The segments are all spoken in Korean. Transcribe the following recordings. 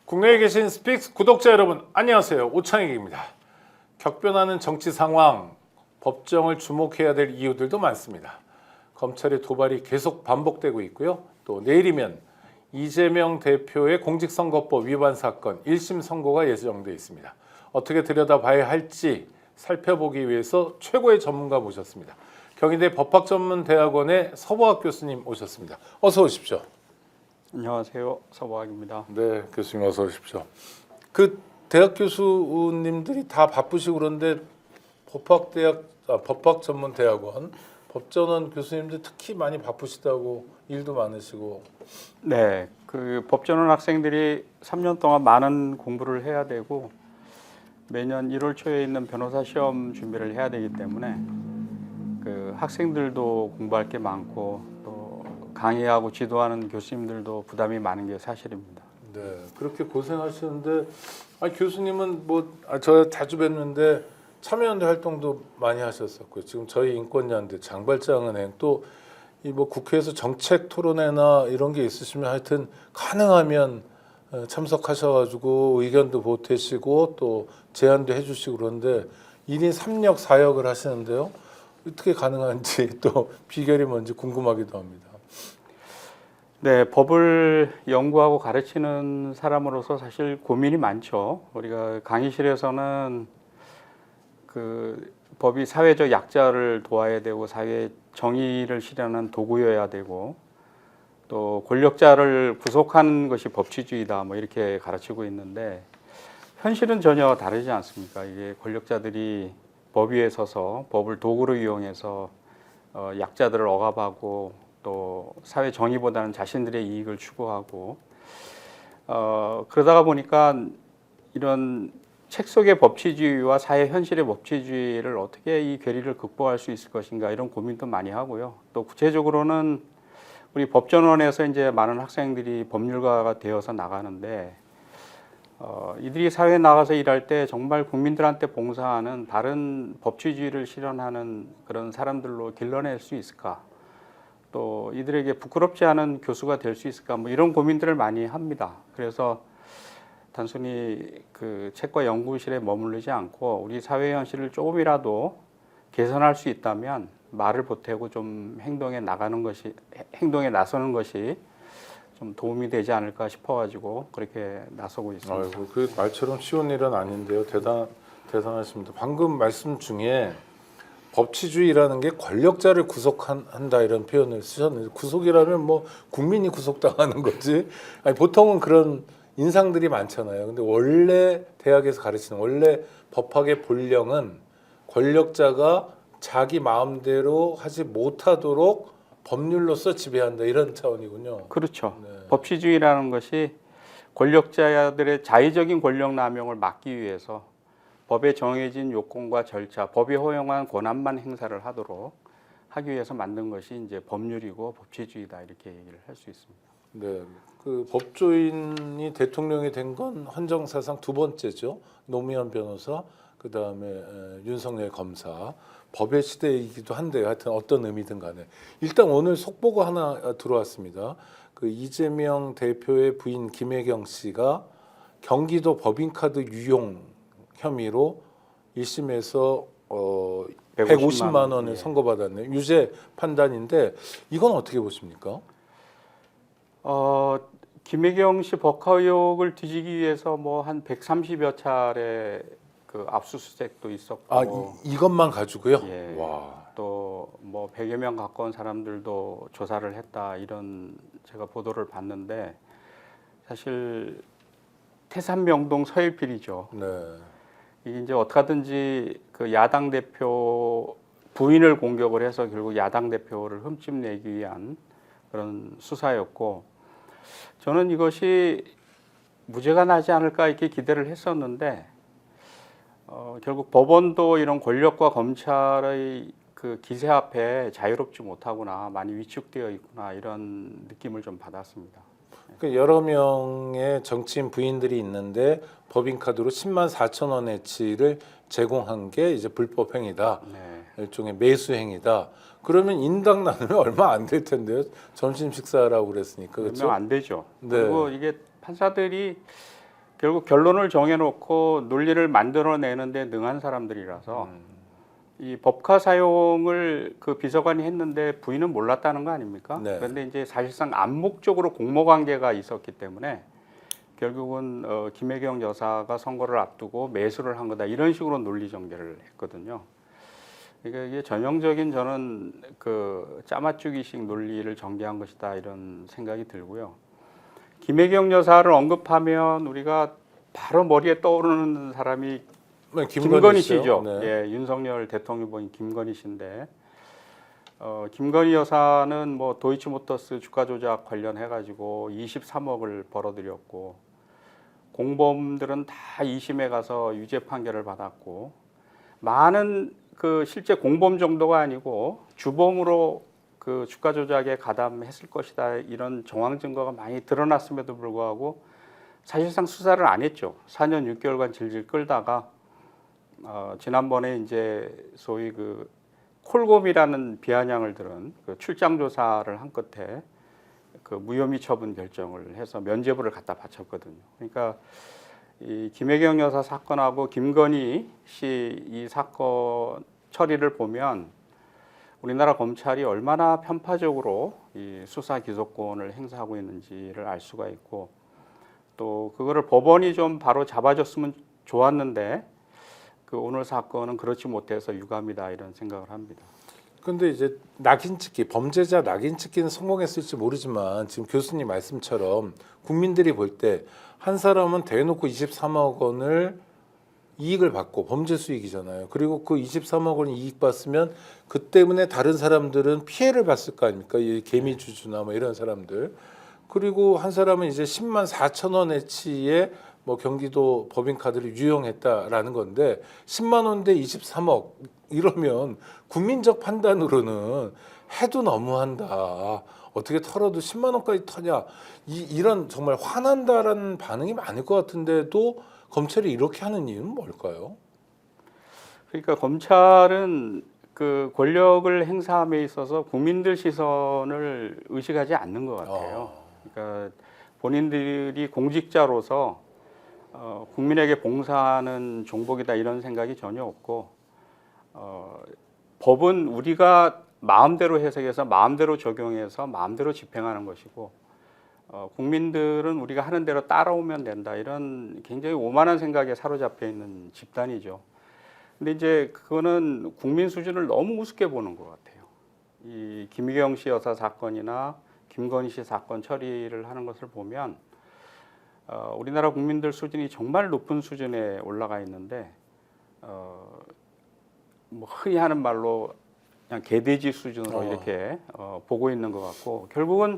국내에 계신 스픽스 구독자 여러분 안녕하세요. 오창익입니다. 격변하는 정치 상황, 법정을 주목해야 될 이유들도 많습니다. 검찰의 도발이 계속 반복되고 있고요. 또 내일이면 이재명 대표의 공직선거법 위반 사건 1심 선고가 예정돼 있습니다. 어떻게 들여다봐야 할지 살펴보기 위해서 최고의 전문가 모셨습니다. 경희대 법학전문대학원의 서보학 교수님 오셨습니다. 어서 오십시오. 안녕하세요. 서보학입니다. 네, 교수님 어서 오십시오. 그 대학 교수님들이 다 바쁘시고 그런데 법학전문대학원 법전원 교수님들 특히 많이 바쁘시다고 일도 많으시고. 네, 그 법전원 학생들이 3년 동안 많은 공부를 해야 되고 매년 1월 초에 있는 변호사 시험 준비를 해야 되기 때문에 그 학생들도 공부할 게 많고 또 강의하고 지도하는 교수님들도 부담이 많은 게 사실입니다. 네, 그렇게 고생하시는데 교수님은 저 자주 뵀는데 참여연대 활동도 많이 하셨었고요. 지금 저희 인권연대 장발장은행 또 이 국회에서 정책 토론회나 이런 게 있으시면 하여튼 가능하면 참석하셔가지고 의견도 보태시고 또 제안도 해주시고 그런데 1인 3역 4역을 하시는데요. 어떻게 가능한지 또 비결이 뭔지 궁금하기도 합니다. 네, 법을 연구하고 가르치는 사람으로서 사실 고민이 많죠. 우리가 강의실에서는 그 법이 사회적 약자를 도와야 되고 사회 정의를 실현하는 도구여야 되고 또 권력자를 구속하는 것이 법치주의다 뭐 이렇게 가르치고 있는데 현실은 전혀 다르지 않습니까? 이게 권력자들이 법 위에 서서 법을 도구로 이용해서 약자들을 억압하고 또 사회 정의보다는 자신들의 이익을 추구하고 그러다가 보니까 이런 책 속의 법치주의와 사회 현실의 법치주의를 어떻게 이 괴리를 극복할 수 있을 것인가 이런 고민도 많이 하고요. 또 구체적으로는 우리 법전원에서 이제 많은 학생들이 법률가가 되어서 나가는데 이들이 사회에 나가서 일할 때 정말 국민들한테 봉사하는 다른 법치주의를 실현하는 그런 사람들로 길러낼 수 있을까? 또 이들에게 부끄럽지 않은 교수가 될 수 있을까? 뭐 이런 고민들을 많이 합니다. 그래서 단순히 그 책과 연구실에 머무르지 않고 우리 사회 현실을 조금이라도 개선할 수 있다면 말을 보태고 좀 행동에 나서는 것이 좀 도움이 되지 않을까 싶어가지고 그렇게 나서고 있습니다. 아이고, 그 말처럼 쉬운 일은 아닌데요. 대단하십니다. 방금 말씀 중에 법치주의라는 게 권력자를 구속한다 이런 표현을 쓰셨는데 구속이라면 국민이 구속당하는 거지. 보통은 그런 인상들이 많잖아요. 근데 원래 대학에서 가르치는 원래 법학의 본령은 권력자가 자기 마음대로 하지 못하도록 법률로서 지배한다 이런 차원이군요. 그렇죠. 네. 법치주의라는 것이 권력자들의 자의적인 권력 남용을 막기 위해서 법에 정해진 요건과 절차, 법이 허용한 권한만 행사를 하기 위해서 만든 것이 이제 법률이고 법치주의다 이렇게 얘기를 할 수 있습니다. 네, 그 법조인이 대통령이 된 건 헌정사상 두 번째죠. 노무현 변호사, 그 다음에 윤석열 검사. 법의 시대이기도 한데요. 하여튼 어떤 의미든 간에 일단 오늘 속보가 하나 들어왔습니다. 그 이재명 대표의 부인 김혜경 씨가 경기도 법인카드 유용 혐의로 1심에서 150만 원을 선고받았네요. 유죄 판단인데 이건 어떻게 보십니까? 김혜경 씨 법카 의혹을 뒤지기 위해서 한 130여 차례 그 압수수색도 있었고 이것만 가지고요? 예, 와. 또 100여 명 가까운 사람들도 조사를 했다 이런 제가 보도를 봤는데 사실 태산명동 서일필이죠. 네. 이게 이제 어떻게든지 그 야당 대표 부인을 공격을 해서 결국 야당 대표를 흠집내기 위한 그런 수사였고 저는 이것이 무죄가 나지 않을까 이렇게 기대를 했었는데 결국 법원도 이런 권력과 검찰의 그 기세 앞에 자유롭지 못하구나 많이 위축되어 있구나 이런 느낌을 좀 받았습니다. 여러 명의 정치인 부인들이 있는데 법인카드로 10만 4천 원어치를 제공한 게 이제 불법 행위다. 네. 일종의 매수 행위다. 그러면 인당 나누면 얼마 안 될 텐데요. 점심 식사라고 그랬으니까. 그렇죠? 안 되죠. 네. 그리고 이게 판사들이 결국 결론을 정해놓고 논리를 만들어내는데 능한 사람들이라서 이 법카 사용을 그 비서관이 했는데 부인은 몰랐다는 거 아닙니까? 네. 그런데 이제 사실상 암묵적으로 공모관계가 있었기 때문에 결국은 김혜경 여사가 선거를 앞두고 매수를 한 거다 이런 식으로 논리 전개를 했거든요. 그러니까 이게 전형적인 저는 그 짜맞추기식 논리를 전개한 것이다 이런 생각이 들고요. 김혜경 여사를 언급하면 우리가 바로 머리에 떠오르는 사람이 네, 김건희 씨죠. 네. 예, 윤석열 대통령 후보인 김건희 씨인데 김건희 여사는 뭐 도이치모터스 주가 조작 관련해 가지고 23억을 벌어들였고 공범들은 다 2심에 가서 유죄 판결을 받았고 많은 그 실제 공범 정도가 아니고 주범으로 그 주가 조작에 가담했을 것이다 이런 정황 증거가 많이 드러났음에도 불구하고 사실상 수사를 안 했죠. 4년 6개월간 질질 끌다가 지난번에 이제 소위 그 콜곰이라는 비아냥을 들은 그 출장 조사를 한 끝에 그 무혐의 처분 결정을 해서 면죄부를 갖다 바쳤거든요. 그러니까 이 김혜경 여사 사건하고 김건희 씨 이 사건 처리를 보면 우리나라 검찰이 얼마나 편파적으로 이 수사 기소권을 행사하고 있는지를 알 수가 있고 또 그거를 법원이 좀 바로 잡아줬으면 좋았는데 그 오늘 사건은 그렇지 못해서 유감이다 이런 생각을 합니다. 근데 이제 낙인찍기, 범죄자 낙인찍기는 성공했을지 모르지만 지금 교수님 말씀처럼 국민들이 볼 때 한 사람은 대놓고 23억 원을 이익을 받고 범죄 수익이잖아요. 그리고 그 23억 원 이익 받으면 그 때문에 다른 사람들은 피해를 봤을 거 아닙니까? 이 개미주주나 뭐 이런 사람들. 그리고 한 사람은 이제 10만 4천 원어치의 뭐 경기도 법인카드를 유용했다라는 건데 10만 원대 23억 이러면 국민적 판단으로는 해도 너무한다. 어떻게 털어도 10만 원까지 터냐. 이런 정말 화난다라는 반응이 많을 것 같은데도 검찰이 이렇게 하는 이유는 뭘까요? 그러니까 검찰은 그 권력을 행사함에 있어서 국민들 시선을 의식하지 않는 것 같아요. 그러니까 본인들이 공직자로서 국민에게 봉사하는 종복이다 이런 생각이 전혀 없고 법은 우리가 마음대로 해석해서 마음대로 적용해서 마음대로 집행하는 것이고 국민들은 우리가 하는 대로 따라오면 된다 이런 굉장히 오만한 생각에 사로잡혀 있는 집단이죠. 근데 이제 그거는 국민 수준을 너무 우습게 보는 것 같아요. 이 김희경 씨 여사 사건이나 김건희 씨 사건 처리를 하는 것을 보면 우리나라 국민들 수준이 정말 높은 수준에 올라가 있는데 뭐 흔히 하는 말로 그냥 개돼지 수준으로 이렇게 보고 있는 것 같고 결국은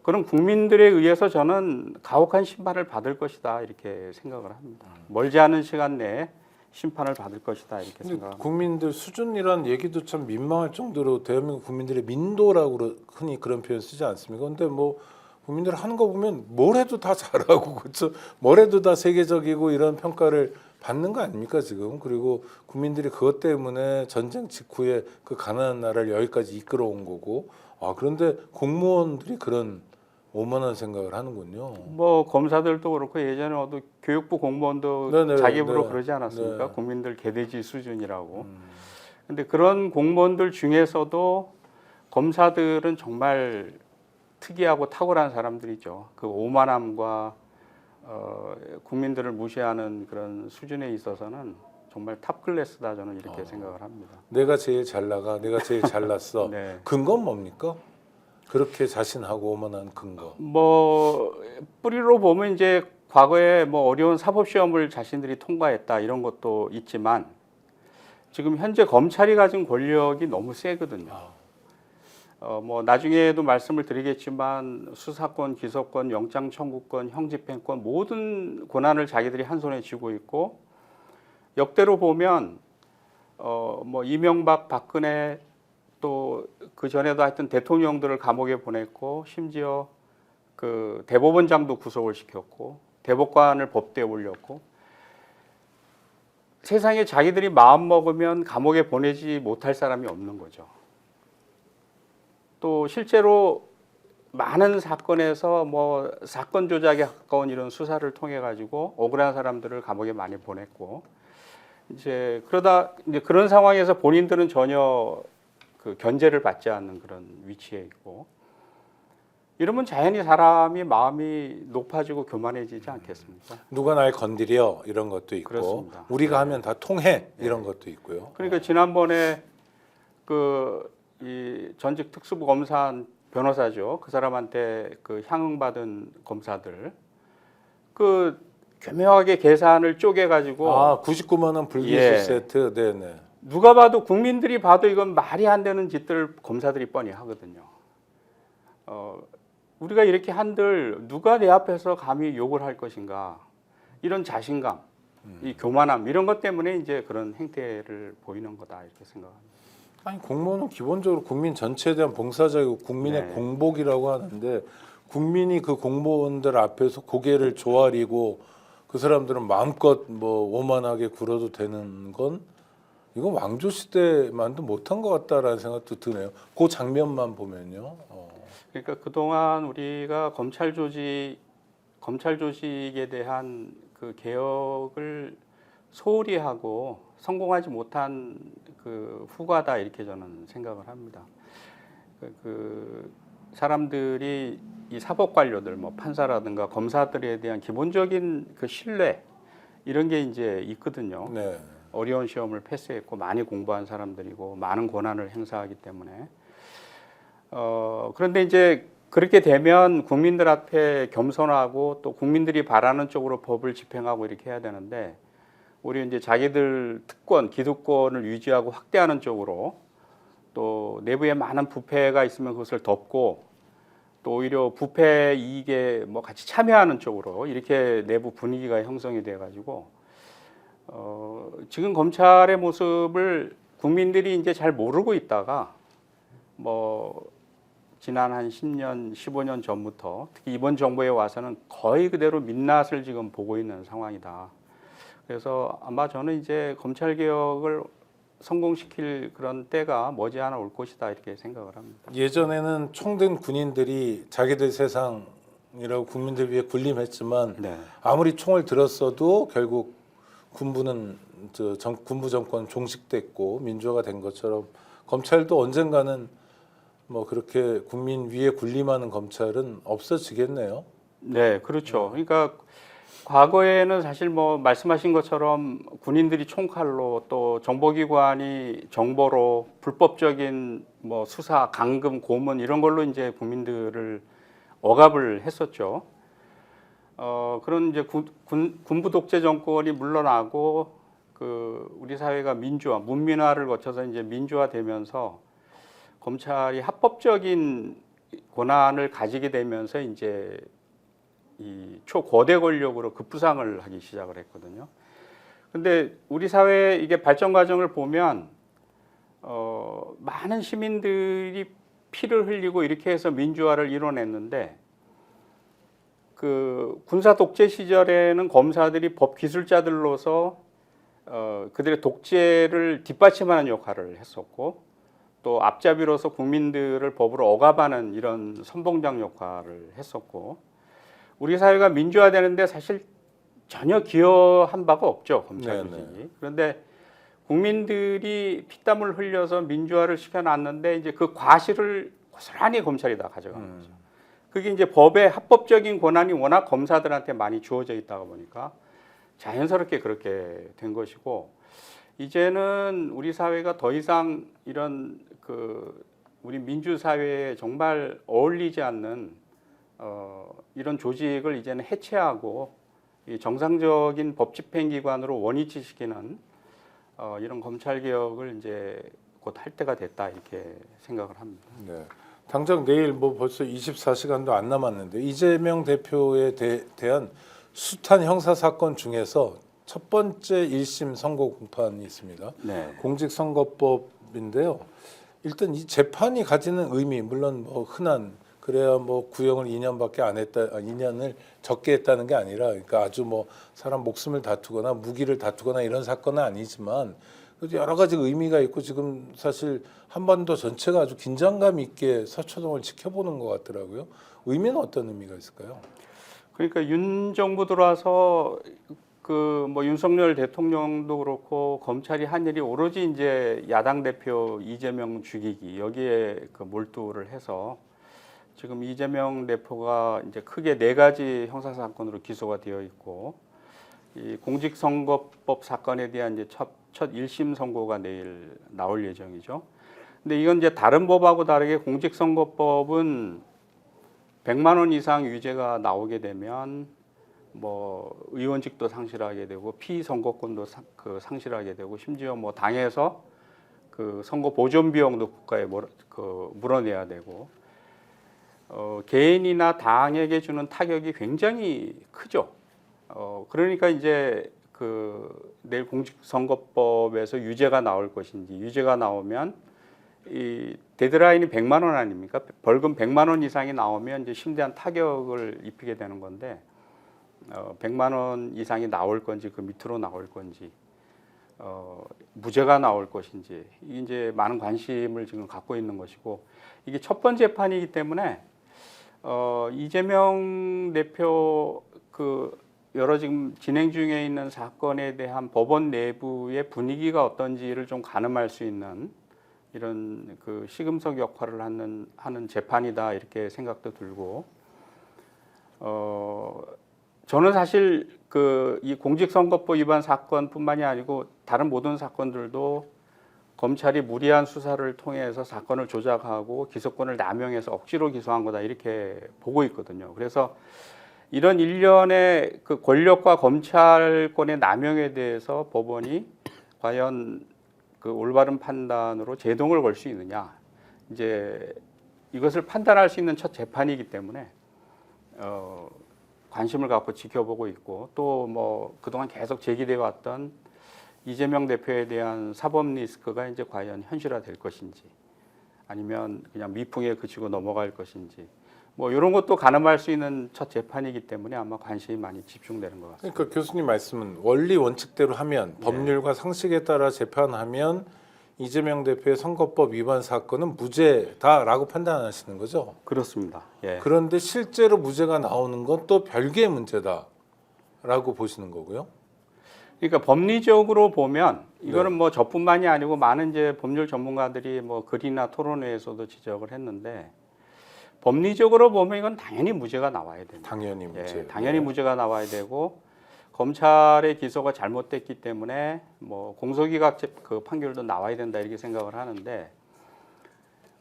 그런 국민들에 의해서 저는 가혹한 심판을 받을 것이다 이렇게 생각을 합니다. 멀지 않은 시간 내에 심판을 받을 것이다 이렇게 생각합니다. 국민들 수준이란 얘기도 참 민망할 정도로 대한민국 국민들의 민도라고 흔히 그런 표현 쓰지 않습니까? 근데 뭐 국민들 하는 거 보면 뭘 해도 다 잘하고 그렇죠. 뭘 해도 다 세계적이고 이런 평가를 받는 거 아닙니까 지금? 그리고 국민들이 그것 때문에 전쟁 직후에 그 가난한 나라를 여기까지 이끌어온 거고 그런데 공무원들이 그런 오만한 생각을 하는군요. 뭐 검사들도 그렇고 예전에 교육부 공무원도 네네, 자기 입으로 네. 그러지 않았습니까? 네. 국민들 개돼지 수준이라고. 근데 그런 공무원들 중에서도 검사들은 정말 특이하고 탁월한 사람들이죠. 그 오만함과 국민들을 무시하는 그런 수준에 있어서는 정말 탑 클래스다 저는 이렇게 생각을 합니다. 내가 제일 잘 나가, 내가 제일 잘났어. 네. 근거는 뭡니까? 그렇게 자신하고 오만한 근거. 뭐 뿌리로 보면 이제 과거에 뭐 어려운 사법 시험을 자신들이 통과했다 이런 것도 있지만 지금 현재 검찰이 가진 권력이 너무 세거든요. 뭐 나중에도 말씀을 드리겠지만 수사권, 기소권, 영장 청구권, 형집행권 모든 권한을 자기들이 한 손에 쥐고 있고 역대로 보면 뭐 이명박, 박근혜 또 그 전에도 하여튼 대통령들을 감옥에 보냈고 심지어 그 대법원장도 구속을 시켰고 대법관을 법대에 올렸고 세상에 자기들이 마음 먹으면 감옥에 보내지 못할 사람이 없는 거죠. 또 실제로 많은 사건에서 뭐 사건 조작에 가까운 이런 수사를 통해 가지고 억울한 사람들을 감옥에 많이 보냈고 이제 그러다 이제 그런 상황에서 본인들은 전혀 그 견제를 받지 않는 그런 위치에 있고 이러면 자연히 사람이 마음이 높아지고 교만해지지 않겠습니까? 누가 날 건드려 이런 것도 있고 그렇습니다. 우리가 네. 하면 다 통해 이런 것도 있고요. 그러니까 지난번에 그 이 전직 특수부 검사 변호사죠. 그 사람한테 그 향응받은 검사들 그 교묘하게 계산을 쪼개 가지고 99만 원 불기소 예. 세트, 네네. 누가 봐도 국민들이 봐도 이건 말이 안 되는 짓들을 검사들이 뻔히 하거든요. 우리가 이렇게 한들 누가 내 앞에서 감히 욕을 할 것인가 이런 자신감, 이 교만함 이런 것 때문에 이제 그런 행태를 보이는 거다 이렇게 생각합니다. 아니 공무원은 기본적으로 국민 전체에 대한 봉사자이고 국민의 네. 공복이라고 하는데 국민이 그 공무원들 앞에서 고개를 조아리고 그 사람들은 마음껏 뭐 오만하게 굴어도 되는 건 이건 왕조 시대만도 못한 것 같다라는 생각도 드네요. 그 장면만 보면요. 그러니까 그동안 우리가 검찰 조직에 대한 그 개혁을 소홀히 하고 성공하지 못한 그 후과다 이렇게 저는 생각을 합니다. 그 사람들이 이 사법 관료들 뭐 판사라든가 검사들에 대한 기본적인 그 신뢰 이런 게 이제 있거든요. 네. 어려운 시험을 패스했고 많이 공부한 사람들이고 많은 권한을 행사하기 때문에 그런데 이제 그렇게 되면 국민들 앞에 겸손하고 또 국민들이 바라는 쪽으로 법을 집행하고 이렇게 해야 되는데 우리 이제 자기들 특권, 기득권을 유지하고 확대하는 쪽으로 또 내부에 많은 부패가 있으면 그것을 덮고 또 오히려 부패 이익에 뭐 같이 참여하는 쪽으로 이렇게 내부 분위기가 형성이 돼 가지고 지금 검찰의 모습을 국민들이 이제 잘 모르고 있다가 뭐 지난 한 10년, 15년 전부터 특히 이번 정부에 와서는 거의 그대로 민낯을 지금 보고 있는 상황이다. 그래서 아마 저는 이제 검찰 개혁을 성공시킬 그런 때가 머지않아 올 것이다 이렇게 생각을 합니다. 예전에는 총든 군인들이 자기들 세상이라고 국민들 위해 군림했지만 네. 아무리 총을 들었어도 결국 군부는 군부 정권 종식됐고 민주화가 된 것처럼 검찰도 언젠가는 뭐 그렇게 국민 위에 군림하는 검찰은 없어지겠네요. 네, 그렇죠. 그러니까 과거에는 사실 뭐 말씀하신 것처럼 군인들이 총칼로 또 정보기관이 정보로 불법적인 뭐 수사, 감금, 고문 이런 걸로 이제 국민들을 억압을 했었죠. 그런 이제 군부 독재 정권이 물러나고 그 우리 사회가 민주화, 문민화를 거쳐서 이제 민주화되면서 검찰이 합법적인 권한을 가지게 되면서 이제 이 초거대 권력으로 급부상을 하기 시작을 했거든요. 근데 우리 사회 이게 발전 과정을 보면 많은 시민들이 피를 흘리고 이렇게 해서 민주화를 이뤄냈는데 그 군사 독재 시절에는 검사들이 법 기술자들로서 그들의 독재를 뒷받침하는 역할을 했었고 또 앞잡이로서 국민들을 법으로 억압하는 이런 선봉장 역할을 했었고 우리 사회가 민주화되는데 사실 전혀 기여한 바가 없죠 검찰 조직이. 그런데 국민들이 피땀을 흘려서 민주화를 시켜놨는데 이제 그 과실을 고스란히 검찰이 다 가져가는 거죠. 그게 이제 법의 합법적인 권한이 워낙 검사들한테 많이 주어져 있다가 보니까 자연스럽게 그렇게 된 것이고 이제는 우리 사회가 더 이상 이런 그 우리 민주 사회에 정말 어울리지 않는 이런 조직을 이제는 해체하고 이 정상적인 법 집행기관으로 원위치시키는 이런 검찰 개혁을 이제 곧 할 때가 됐다 이렇게 생각을 합니다. 네. 당장 내일 뭐 벌써 24시간도 안 남았는데 이재명 대표에 대한 숱한 형사 사건 중에서 첫 번째 1심 선고 공판이 있습니다. 네. 공직선거법인데요. 일단 이 재판이 가지는 의미, 물론 뭐 흔한 그래야 뭐 구형을 2년밖에 안 했다, 2년을 적게 했다는 게 아니라, 그러니까 아주 뭐 사람 목숨을 다투거나 무기를 다투거나 이런 사건은 아니지만 그래서 여러 가지 의미가 있고 지금 사실 한반도 전체가 아주 긴장감 있게 서초동을 지켜보는 것 같더라고요. 의미는 어떤 의미가 있을까요? 그러니까 윤 정부 들어와서 그 뭐 윤석열 대통령도 그렇고 검찰이 한 일이 오로지 이제 야당 대표 이재명 죽이기 여기에 그 몰두를 해서 지금 이재명 대표가 이제 크게 4가지 형사 사건으로 기소가 되어 있고 이 공직선거법 사건에 대한 이제 첫 1심 선고가 내일 나올 예정이죠. 근데 이건 이제 다른 법하고 다르게 공직선거법은 100만 원 이상 유죄가 나오게 되면 뭐 의원직도 상실하게 되고 피선거권도 상실하게 되고 심지어 뭐 당에서 그 선거 보존 비용도 국가에 물어내야 되고 개인이나 당에게 주는 타격이 굉장히 크죠. 그러니까 이제 그 내일 공직선거법에서 유죄가 나올 것인지 유죄가 나오면 이 데드라인이 100만 원 아닙니까? 벌금 100만 원 이상이 나오면 이제 심대한 타격을 입히게 되는 건데 100만 원 이상이 나올 건지 그 밑으로 나올 건지 무죄가 나올 것인지 이제 많은 관심을 지금 갖고 있는 것이고 이게 첫 번째 재판이기 때문에 이재명 대표 그 여러 지금 진행 중에 있는 사건에 대한 법원 내부의 분위기가 어떤지를 좀 가늠할 수 있는 이런 그 시금석 역할을 하는 재판이다 이렇게 생각도 들고 저는 사실 그 이 공직선거법 위반 사건뿐만이 아니고 다른 모든 사건들도 검찰이 무리한 수사를 통해서 사건을 조작하고 기소권을 남용해서 억지로 기소한 거다 이렇게 보고 있거든요. 그래서 이런 일련의 그 권력과 검찰권의 남용에 대해서 법원이 과연 그 올바른 판단으로 제동을 걸 수 있느냐, 이제 이것을 판단할 수 있는 첫 재판이기 때문에 관심을 갖고 지켜보고 있고 또 뭐 그동안 계속 제기되어 왔던 이재명 대표에 대한 사법 리스크가 이제 과연 현실화될 것인지 아니면 그냥 미풍에 그치고 넘어갈 것인지 뭐 이런 것도 가늠할 수 있는 첫 재판이기 때문에 아마 관심이 많이 집중되는 것 같습니다. 그러니까 교수님 말씀은 원리 원칙대로 하면 법률과 상식에 따라 재판하면 이재명 대표의 선거법 위반 사건은 무죄다라고 판단하시는 거죠? 그렇습니다. 예. 그런데 실제로 무죄가 나오는 건 또 별개의 문제다라고 보시는 거고요. 그러니까 법리적으로 보면 이거는 뭐 저뿐만이 아니고 많은 이제 법률 전문가들이 뭐 글이나 토론회에서도 지적을 했는데 법리적으로 보면 이건 당연히 무죄가 나와야 됩니다. 당연히 무죄. 예, 당연히 무죄가 나와야 되고 검찰의 기소가 잘못됐기 때문에 뭐 공소기각 그 판결도 나와야 된다 이렇게 생각을 하는데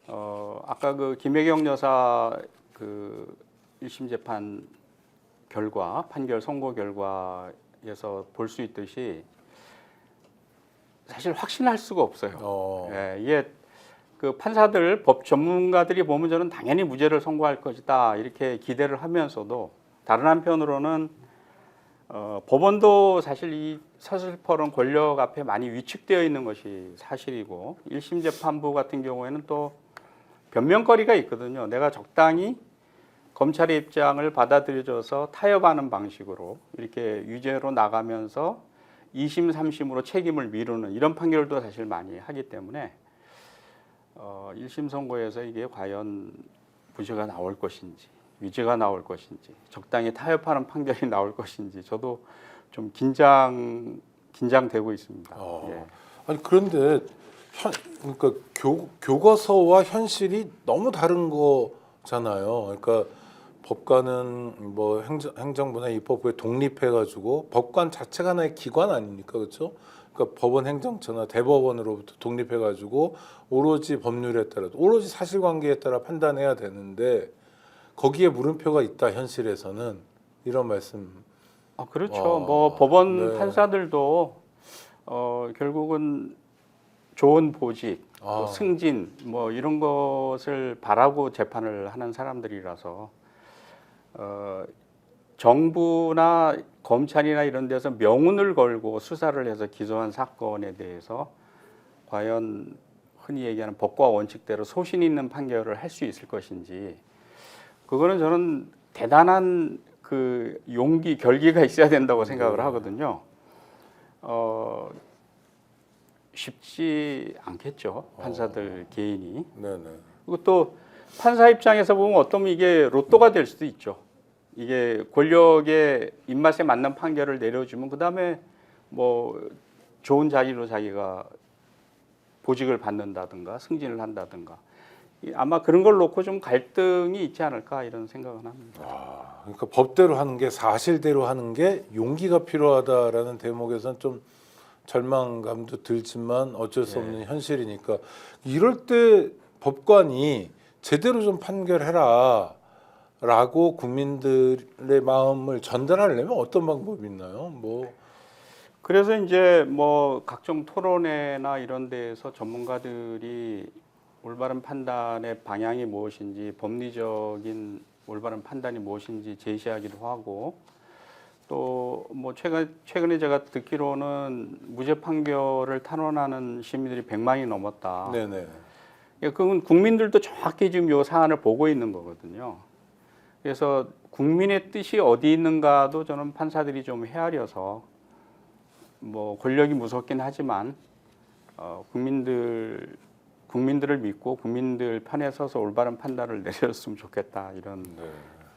아까 그 김혜경 여사 그 1심 재판 결과 판결 선고 결과에서 볼 수 있듯이 사실 확신할 수가 없어요. 예, 이게 그 판사들 법 전문가들이 보면 저는 당연히 무죄를 선고할 것이다 이렇게 기대를 하면서도 다른 한편으로는 법원도 사실 이 서슬퍼런 권력 앞에 많이 위축되어 있는 것이 사실이고 1심 재판부 같은 경우에는 또 변명거리가 있거든요. 내가 적당히 검찰의 입장을 받아들여줘서 타협하는 방식으로 이렇게 유죄로 나가면서 2심, 3심으로 책임을 미루는 이런 판결도 사실 많이 하기 때문에 1심 선고에서 이게 과연 무죄가 나올 것인지 유죄가 나올 것인지 적당히 타협하는 판결이 나올 것인지 저도 좀 긴장되고 있습니다. 예. 아니 그런데 그러니까 교과서와 현실이 너무 다른 거잖아요. 그러니까 법관은 뭐 행정부나 입법부에 독립해가지고 법관 자체가 하나의 기관 아닙니까, 그렇죠? 그러니까 법원 행정처나 대법원으로부터 독립해가지고 오로지 법률에 따라 오로지 사실관계에 따라 판단해야 되는데 거기에 물음표가 있다 현실에서는 이런 말씀. 그렇죠. 뭐 법원 판사들도 결국은 좋은 보직, 또 승진 뭐 이런 것을 바라고 재판을 하는 사람들이라서 정부나 검찰이나 이런 데서 명운을 걸고 수사를 해서 기소한 사건에 대해서 과연 흔히 얘기하는 법과 원칙대로 소신 있는 판결을 할 수 있을 것인지 그거는 저는 대단한 그 용기, 결기가 있어야 된다고 생각을 하거든요. 쉽지 않겠죠. 판사들 개인이. 네네. 그리고 또 판사 입장에서 보면 어쩌면 이게 로또가 될 수도 있죠. 이게 권력의 입맛에 맞는 판결을 내려주면 그다음에 뭐 좋은 자리로 자기가 보직을 받는다든가 승진을 한다든가 아마 그런 걸 놓고 좀 갈등이 있지 않을까 이런 생각은 합니다. 아, 그러니까 법대로 하는 게 사실대로 하는 게 용기가 필요하다라는 대목에서는 좀 절망감도 들지만 어쩔 수 없는 현실이니까 이럴 때 법관이 제대로 좀 판결해라 라고 국민들의 마음을 전달하려면 어떤 방법이 있나요? 뭐 그래서 이제 뭐 각종 토론회나 이런 데에서 전문가들이 올바른 판단의 방향이 무엇인지 법리적인 올바른 판단이 무엇인지 제시하기도 하고 또 뭐 최근에 제가 듣기로는 무죄 판결을 탄원하는 시민들이 100만이 넘었다. 네네. 그건 국민들도 정확히 지금 요 사안을 보고 있는 거거든요. 그래서 국민의 뜻이 어디 있는가도 저는 판사들이 좀 헤아려서 뭐 권력이 무섭긴 하지만 국민들을 믿고 국민들 편에 서서 올바른 판단을 내렸으면 좋겠다 이런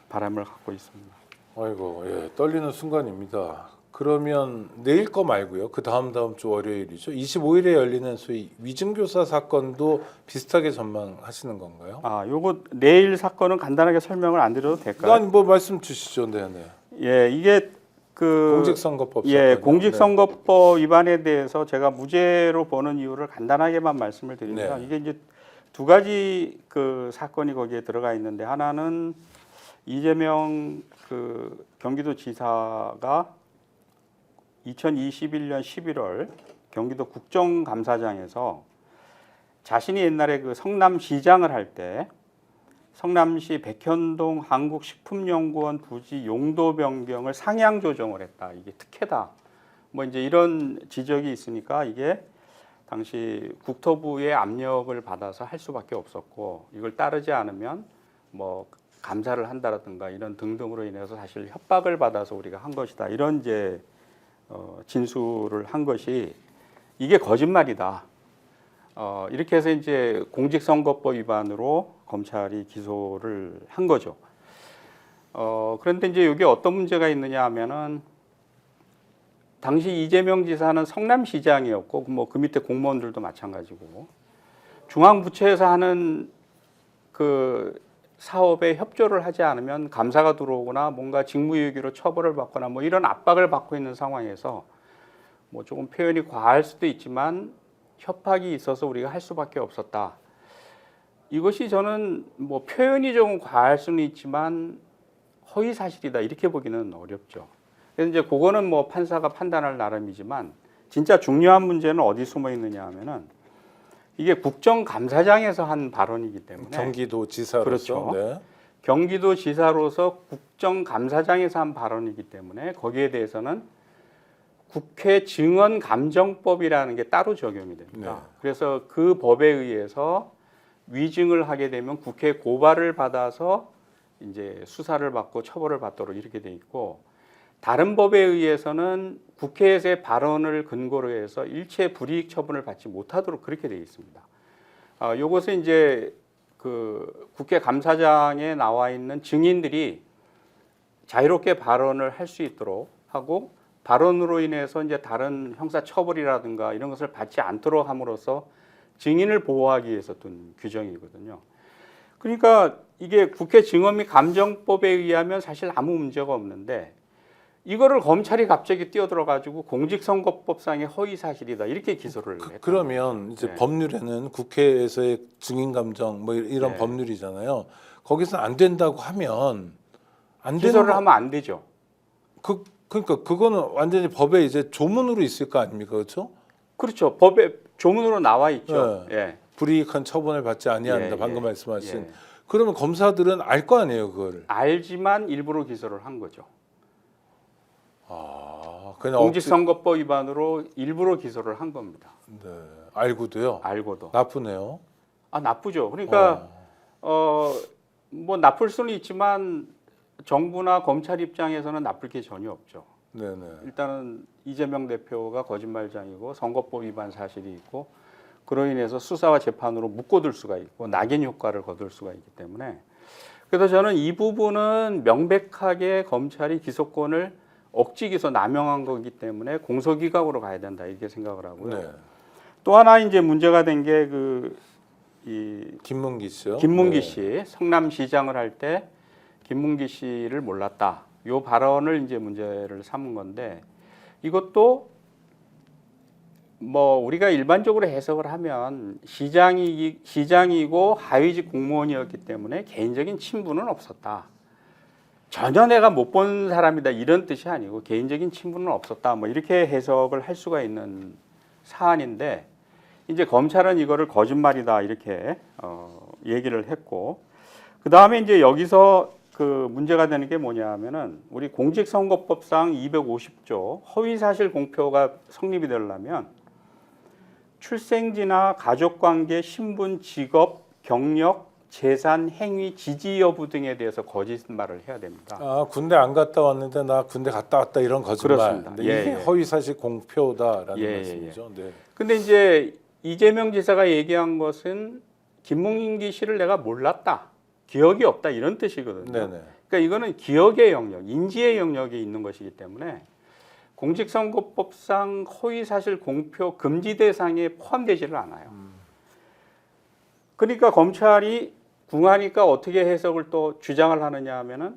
바람을 갖고 있습니다. 아이고, 예, 떨리는 순간입니다. 그러면 내일 거 말고요. 그 다음 주 월요일이죠. 25일에 열리는 소위 위증교사 사건도 비슷하게 전망하시는 건가요? 아, 요거 내일 사건은 간단하게 설명을 안 드려도 될까요? 아니 뭐 말씀 주시죠. 네네. 예, 이게 그 공직선거법 예, 사건이요? 공직선거법 위반에 대해서 제가 무죄로 보는 이유를 간단하게만 말씀을 드리면 네. 이게 이제 두 가지 그 사건이 거기에 들어가 있는데 하나는 이재명 그 경기도지사가 2021년 11월 경기도 국정감사장에서 자신이 옛날에 그 성남시장을 할 때 성남시 백현동 한국식품연구원 부지 용도 변경을 상향 조정을 했다. 이게 특혜다. 뭐 이제 이런 지적이 있으니까 이게 당시 국토부의 압력을 받아서 할 수밖에 없었고 이걸 따르지 않으면 뭐 감사를 한다라든가 이런 등등으로 인해서 사실 협박을 받아서 우리가 한 것이다. 이런 이제 진술을 한 것이 이게 거짓말이다. 이렇게 해서 이제 공직선거법 위반으로 검찰이 기소를 한 거죠. 그런데 이제 여기 어떤 문제가 있느냐 하면은 당시 이재명 지사는 성남시장이었고 뭐 그 밑에 공무원들도 마찬가지고 중앙부처에서 하는 그 사업에 협조를 하지 않으면 감사가 들어오거나 뭔가 직무유기로 처벌을 받거나 뭐 이런 압박을 받고 있는 상황에서 뭐 조금 표현이 과할 수도 있지만 협박이 있어서 우리가 할 수밖에 없었다. 이것이 저는 뭐 표현이 조금 과할 수는 있지만 허위 사실이다 이렇게 보기는 어렵죠. 그래서 이제 그거는 뭐 판사가 판단할 나름이지만 진짜 중요한 문제는 어디 숨어 있느냐 하면은 이게 국정감사장에서 한 발언이기 때문에 경기도지사로서 그렇죠. 네. 경기도지사로서 국정감사장에서 한 발언이기 때문에 거기에 대해서는 국회 증언감정법이라는 게 따로 적용이 됩니다. 네. 그래서 그 법에 의해서 위증을 하게 되면 국회 고발을 받아서 이제 수사를 받고 처벌을 받도록 이렇게 돼 있고 다른 법에 의해서는 국회에서의 발언을 근거로 해서 일체 불이익 처분을 받지 못하도록 그렇게 돼 있습니다. 이것은 이제 그 국회 감사장에 나와 있는 증인들이 자유롭게 발언을 할 수 있도록 하고 발언으로 인해서 이제 다른 형사 처벌이라든가 이런 것을 받지 않도록 함으로써 증인을 보호하기 위해서 둔 규정이거든요. 그러니까 이게 국회 증언 및 감정법에 의하면 사실 아무 문제가 없는데 이거를 검찰이 갑자기 뛰어들어 가지고 공직선거법상의 허위 사실이다 이렇게 기소를 했다. 그러면 이제 네. 법률에는 국회에서의 증인 감정 뭐 이런 네. 법률이잖아요. 거기서 안 된다고 하면 안 되는 기소를 거, 하면 안 되죠. 그러니까 그거는 완전히 법에 이제 조문으로 있을 거 아닙니까, 그렇죠? 그렇죠. 법에 조문으로 나와 있죠. 예. 불이익한 처분을 받지 아니한다. 예, 방금 예, 말씀하신. 예. 그러면 검사들은 알 거 아니에요, 그걸. 알지만 일부러 기소를 한 거죠. 그냥 공직선거법 위반으로 일부러 기소를 한 겁니다. 네, 알고도요. 알고도. 나쁘네요. 나쁘죠. 그러니까 뭐 나쁠 수는 있지만 정부나 검찰 입장에서는 나쁠 게 전혀 없죠. 네네. 일단은 이재명 대표가 거짓말장이고 선거법 위반 사실이 있고 그로 인해서 수사와 재판으로 묶어둘 수가 있고 낙인 효과를 거둘 수가 있기 때문에 그래서 저는 이 부분은 명백하게 검찰이 기소권을 억지 기소 남용한 거기 때문에 공소기각으로 가야 된다 이렇게 생각을 하고요. 네. 또 하나 이제 문제가 된 게 김문기 씨요. 김문기 네. 씨 성남시장을 할 때 김문기 씨를 몰랐다. 요 발언을 이제 문제를 삼은 건데 이것도 뭐 우리가 일반적으로 해석을 하면 시장이고 하위직 공무원이었기 때문에 개인적인 친분은 없었다. 전혀 내가 못 본 사람이다 이런 뜻이 아니고 개인적인 친분은 없었다. 뭐 이렇게 해석을 할 수가 있는 사안인데 이제 검찰은 이거를 거짓말이다 이렇게 얘기를 했고 그 다음에 이제 여기서 그 문제가 되는 게 뭐냐면은 우리 공직선거법상 250조 허위사실 공표가 성립이 되려면 출생지나 가족관계, 신분, 직업, 경력, 재산, 행위, 지지 여부 등에 대해서 거짓말을 해야 됩니다. 아 군대 안 갔다 왔는데 나 군대 갔다 왔다 이런 거짓말. 그렇습니다. 근데 예, 이게 예. 허위사실 공표다라는 예, 예, 말씀이죠. 네. 근데 이제 이재명 지사가 얘기한 것은 김문기 씨를 내가 몰랐다. 기억이 없다 이런 뜻이거든요. 네네. 그러니까 이거는 기억의 영역, 인지의 영역에 있는 것이기 때문에 공직선거법상 허위사실 공표 금지 대상에 포함되지를 않아요. 그러니까 검찰이 궁하니까 어떻게 해석을 또 주장을 하느냐 하면은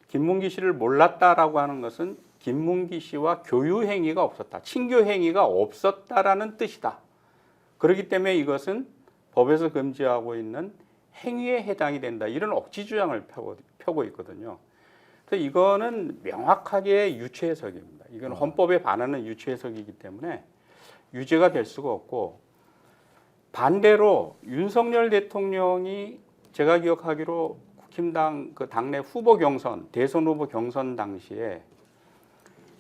김문기 씨를 몰랐다라고 하는 것은 김문기 씨와 교유 행위가 없었다. 친교 행위가 없었다라는 뜻이다. 그렇기 때문에 이것은 법에서 금지하고 있는 행위에 해당이 된다. 이런 억지 주장을 펴고 있거든요. 그래서 이거는 명확하게 유추 해석입니다. 이건 헌법에 반하는 유추 해석이기 때문에 유죄가 될 수가 없고 반대로 윤석열 대통령이 제가 기억하기로 국힘당 그 당내 후보 경선, 대선 후보 경선 당시에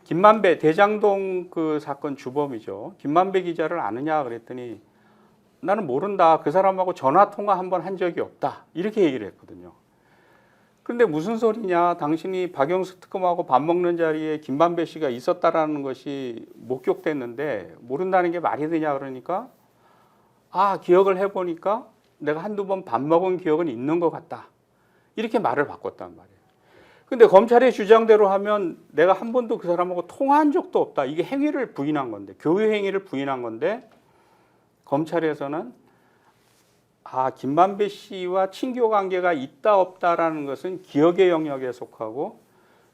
김만배 대장동 그 사건 주범이죠. 김만배 기자를 아느냐 그랬더니 나는 모른다. 그 사람하고 전화 통화 한 번 한 적이 없다. 이렇게 얘기를 했거든요. 그런데 무슨 소리냐? 당신이 박영수 특검하고 밥 먹는 자리에 김만배 씨가 있었다라는 것이 목격됐는데 모른다는 게 말이 되냐 그러니까 아 기억을 해보니까 내가 한두 번 밥 먹은 기억은 있는 것 같다. 이렇게 말을 바꿨단 말이에요. 근데 검찰의 주장대로 하면 내가 한 번도 그 사람하고 통화한 적도 없다. 이게 행위를 부인한 건데 교유 행위를 부인한 건데 검찰에서는 아 김만배 씨와 친교 관계가 있다 없다라는 것은 기억의 영역에 속하고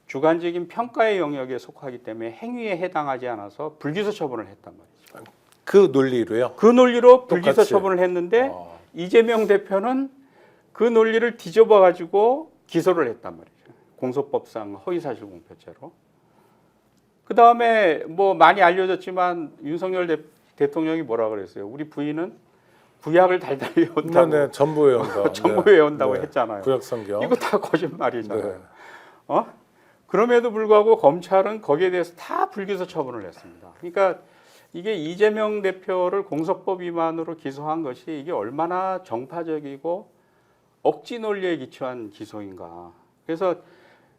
주관적인 평가의 영역에 속하기 때문에 행위에 해당하지 않아서 불기소 처분을 했단 말이죠. 그 논리로요. 그 논리로 불기소 똑같이. 처분을 했는데 이재명 대표는 그 논리를 뒤집어 가지고 기소를 했단 말이죠. 공소법상 허위사실 공표죄로. 그 다음에 뭐 많이 알려졌지만 윤석열 대통령이 뭐라 그랬어요? 우리 부인은 구약을 달달이 외운다고. 네, 전부 외운다. 전부 네. 외운다고 네. 했잖아요. 구약 성경. 이거 다 거짓말이잖아요. 네. 그럼에도 불구하고 검찰은 거기에 대해서 다 불기소 처분을 했습니다. 그러니까 이게 이재명 대표를 공소법 위반으로 기소한 것이 이게 얼마나 정파적이고 억지 논리에 기초한 기소인가. 그래서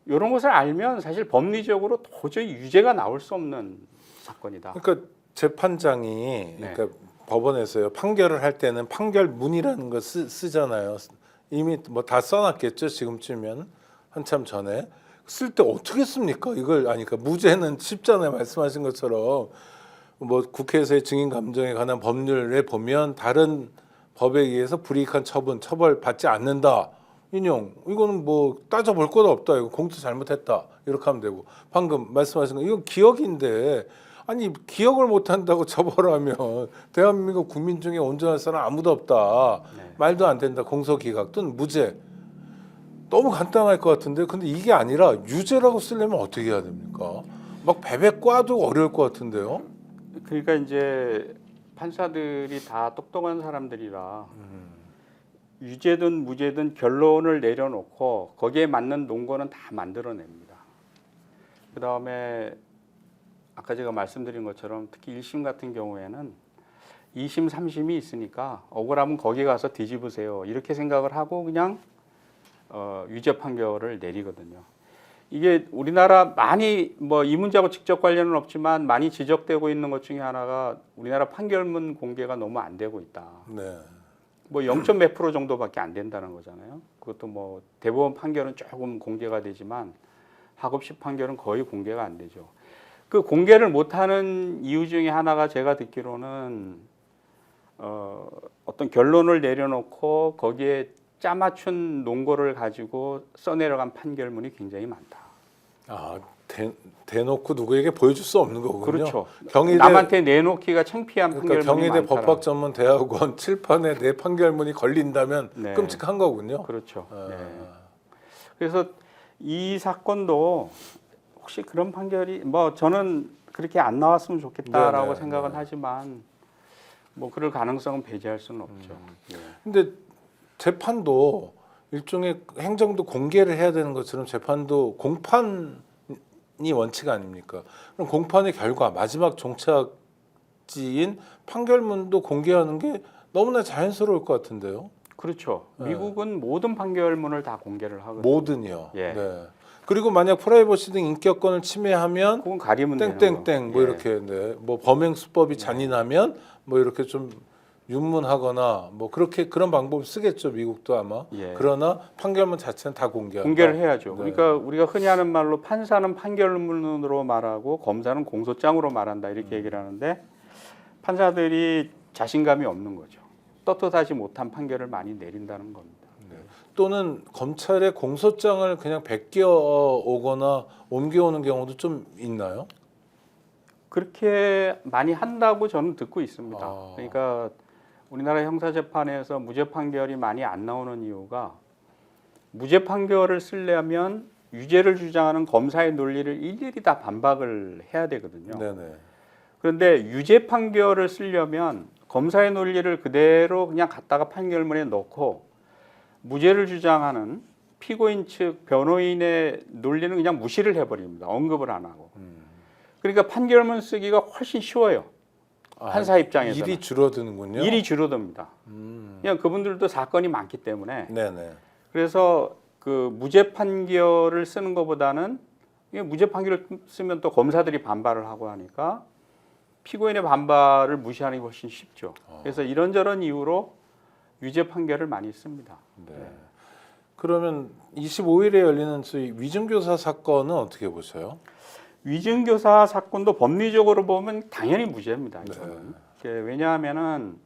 이런 것을 알면 사실 법리적으로 도저히 유죄가 나올 수 없는 사건이다. 그러니까 재판장이 네. 그러니까 법원에서요 판결을 할 때는 판결문이라는 거 쓰잖아요. 이미 뭐 다 써놨겠죠 지금쯤이면 한참 전에 쓸 때 어떻게 씁니까? 이걸 아니까 무죄는 쉽잖아요. 말씀하신 것처럼 뭐 국회에서의 증인 감정에 관한 법률에 보면 다른 법에 의해서 불이익한 처벌 받지 않는다. 인용. 이거는 뭐 따져볼 것도 없다. 이거 공투 잘못했다. 이렇게 하면 되고 방금 말씀하신 거 이건 기억인데 아니 기억을 못한다고 처벌하면 대한민국 국민 중에 온전할 사람 아무도 없다. 네. 말도 안 된다. 공소기각 또는 무죄. 너무 간단할 것 같은데 근데 이게 아니라 유죄라고 쓰려면 어떻게 해야 됩니까? 막 베베 꽈도 어려울 것 같은데요. 그러니까 이제 판사들이 다 똑똑한 사람들이라 유죄든 무죄든 결론을 내려놓고 거기에 맞는 논거는 다 만들어냅니다. 그 다음에 아까 제가 말씀드린 것처럼 특히 1심 같은 경우에는 2심, 3심이 있으니까 억울하면 거기 가서 뒤집으세요. 이렇게 생각을 하고 그냥 유죄 판결을 내리거든요. 이게 우리나라 많이 뭐 이 문제하고 직접 관련은 없지만 많이 지적되고 있는 것 중에 하나가 우리나라 판결문 공개가 너무 안 되고 있다. 네. 뭐 0.몇 % 정도밖에 안 된다는 거잖아요. 그것도 뭐 대법원 판결은 조금 공개가 되지만 하급식 판결은 거의 공개가 안 되죠. 그 공개를 못하는 이유 중에 하나가 제가 듣기로는 어떤 결론을 내려놓고 거기에 짜맞춘 논거를 가지고 써내려간 판결문이 굉장히 많다. 아, 대놓고 누구에게 보여줄 수 없는 거군요. 그렇죠. 경희대, 남한테 내놓기가 창피한 그러니까 판결문이 경희대 많다. 법학전문대학원 칠판에 내 판결문이 걸린다면 네. 끔찍한 거군요. 그렇죠. 아. 네. 그래서 이 사건도 혹시 그런 판결이 뭐 저는 그렇게 안 나왔으면 좋겠다라고 네네, 생각은 네. 하지만 뭐 그럴 가능성은 배제할 수는 없죠. 예. 근데 재판도 일종의 행정도 공개를 해야 되는 것처럼 재판도 공판이 원칙 아닙니까? 그럼 공판의 결과 마지막 종착지인 판결문도 공개하는 게 너무나 자연스러울 것 같은데요. 그렇죠. 네. 미국은 모든 판결문을 다 공개를 하거든요. 모든이요. 예. 네. 그리고 만약 프라이버시 등 인격권을 침해하면 그건 가리면 되는 땡땡땡 거. 뭐 예. 이렇게 네. 뭐 범행 수법이 잔인하면 뭐 이렇게 좀 윤문하거나 뭐 그렇게 그런 방법을 쓰겠죠 미국도 아마. 예. 그러나 판결문 자체는 다 공개한다. 공개를 해야죠. 네. 그러니까 우리가 흔히 하는 말로 판사는 판결문으로 말하고 검사는 공소장으로 말한다 이렇게 얘기를 하는데 판사들이 자신감이 없는 거죠. 떳떳하지 못한 판결을 많이 내린다는 겁니다. 또는 검찰의 공소장을 그냥 베껴 오거나 옮겨오는 경우도 좀 있나요? 그렇게 많이 한다고 저는 듣고 있습니다. 아. 그러니까 우리나라 형사재판에서 무죄 판결이 많이 안 나오는 이유가 무죄 판결을 쓰려면 유죄를 주장하는 검사의 논리를 일일이 다 반박을 해야 되거든요. 네네. 그런데 유죄 판결을 쓰려면 검사의 논리를 그대로 그냥 갖다가 판결문에 넣고 무죄를 주장하는 피고인 측 변호인의 논리는 그냥 무시를 해버립니다. 언급을 안 하고. 그러니까 판결문 쓰기가 훨씬 쉬워요. 판사 입장에서는. 일이 줄어드는군요. 일이 줄어듭니다. 그냥 그분들도 사건이 많기 때문에. 네네. 그래서 그 무죄 판결을 쓰는 것보다는 무죄 판결을 쓰면 또 검사들이 반발을 하고 하니까 피고인의 반발을 무시하는 게 훨씬 쉽죠. 그래서 이런저런 이유로 유죄 판결을 많이 씁니다. 네. 그러면 25일에 열리는 소위 위증교사 사건은 어떻게 보세요? 위증교사 사건도 법리적으로 보면 당연히 무죄입니다. 이거는. 왜냐하면은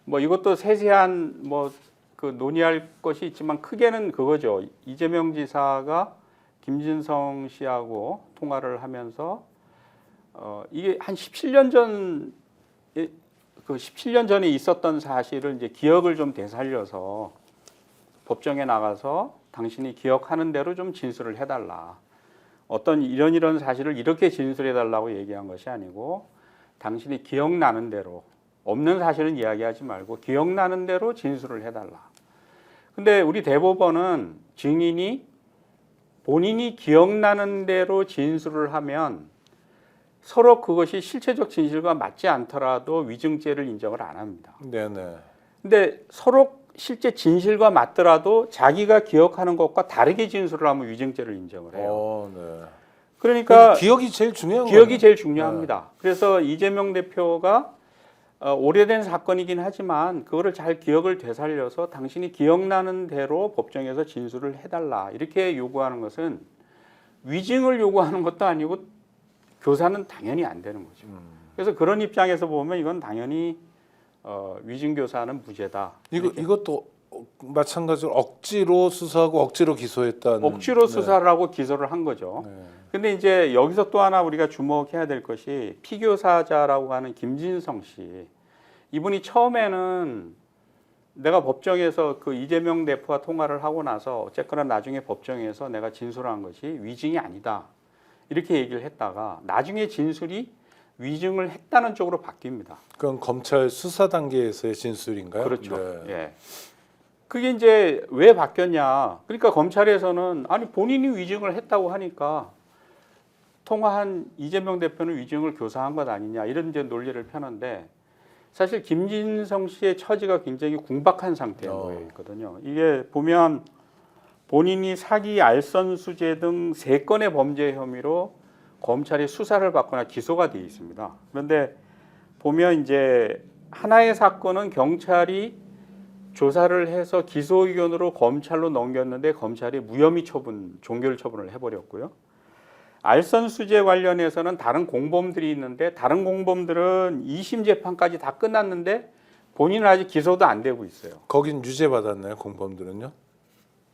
뭐 이것도 세세한 뭐 그 논의할 것이 있지만 크게는 그거죠. 이재명 지사가 김진성 씨하고 통화를 하면서 이게 한 17년 전 그 17년 전에 있었던 사실을 이제 기억을 좀 되살려서 법정에 나가서 당신이 기억하는 대로 좀 진술을 해달라. 어떤 이런 사실을 이렇게 진술해달라고 얘기한 것이 아니고 당신이 기억나는 대로 없는 사실은 이야기하지 말고 기억나는 대로 진술을 해달라. 근데 우리 대법원은 증인이 본인이 기억나는 대로 진술을 하면 서로 그것이 실체적 진실과 맞지 않더라도 위증죄를 인정을 안 합니다. 네네. 근데 서로 실제 진실과 맞더라도 자기가 기억하는 것과 다르게 진술을 하면 위증죄를 인정을 해요. 네. 그러니까 기억이 제일 중요한 기억이 거예요. 제일 중요합니다. 그래서 이재명 대표가 오래된 사건이긴 하지만 그거를 잘 기억을 되살려서 당신이 기억나는 대로 법정에서 진술을 해달라 이렇게 요구하는 것은 위증을 요구하는 것도 아니고 교사는 당연히 안 되는 거죠. 그래서 그런 입장에서 보면 이건 당연히 위증교사는 무죄다. 이것도 마찬가지로 억지로 수사하고 억지로 기소했다는. 억지로 수사를 하고 기소를 한 거죠. 네. 근데 이제 여기서 또 하나 우리가 주목해야 될 것이 피교사자라고 하는 김진성 씨. 이분이 처음에는 내가 법정에서 그 이재명 대표와 통화를 하고 나서 어쨌거나 나중에 법정에서 내가 진술한 것이 위증이 아니다. 이렇게 얘기를 했다가 나중에 진술이 위증을 했다는 쪽으로 바뀝니다. 그건 검찰 수사 단계에서의 진술인가요? 그렇죠. 네. 예. 그게 이제 왜 바뀌었냐? 그러니까 검찰에서는 아니 본인이 위증을 했다고 하니까 통화한 이재명 대표는 위증을 교사한 것 아니냐 이런 이제 논리를 펴는데 사실 김진성 씨의 처지가 굉장히 궁박한 상태에 놓여 있거든요. 이게 보면 본인이 사기, 알선수재 등 3건의 범죄 혐의로 검찰이 수사를 받거나 기소가 되어 있습니다. 그런데 보면 이제 하나의 사건은 경찰이 조사를 해서 기소 의견으로 검찰로 넘겼는데 검찰이 무혐의 처분, 종결 처분을 해버렸고요. 알선수재 관련해서는 다른 공범들이 있는데 다른 공범들은 2심 재판까지 다 끝났는데 본인은 아직 기소도 안 되고 있어요. 거긴 유죄 받았나요, 공범들은요?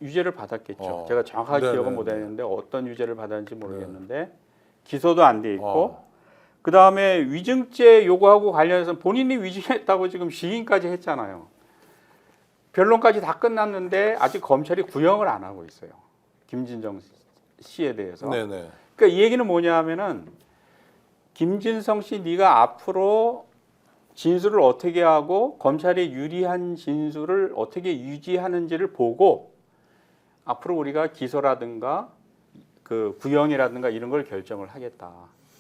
유죄를 받았겠죠. 제가 정확하게 네네네. 기억은 못하겠는데 어떤 유죄를 받았는지 모르겠는데 기소도 안 돼 있고 어. 그 다음에 위증죄 요구하고 관련해서 본인이 위증했다고 지금 시인까지 했잖아요. 변론까지 다 끝났는데 아직 검찰이 구형을 안 하고 있어요. 김진정 씨에 대해서. 네네. 그러니까 이 얘기는 뭐냐 하면은 김진성 씨 네가 앞으로 진술을 어떻게 하고 검찰이 유리한 진술을 어떻게 유지하는지를 보고 앞으로 우리가 기소라든가 그 구형이라든가 이런 걸 결정을 하겠다.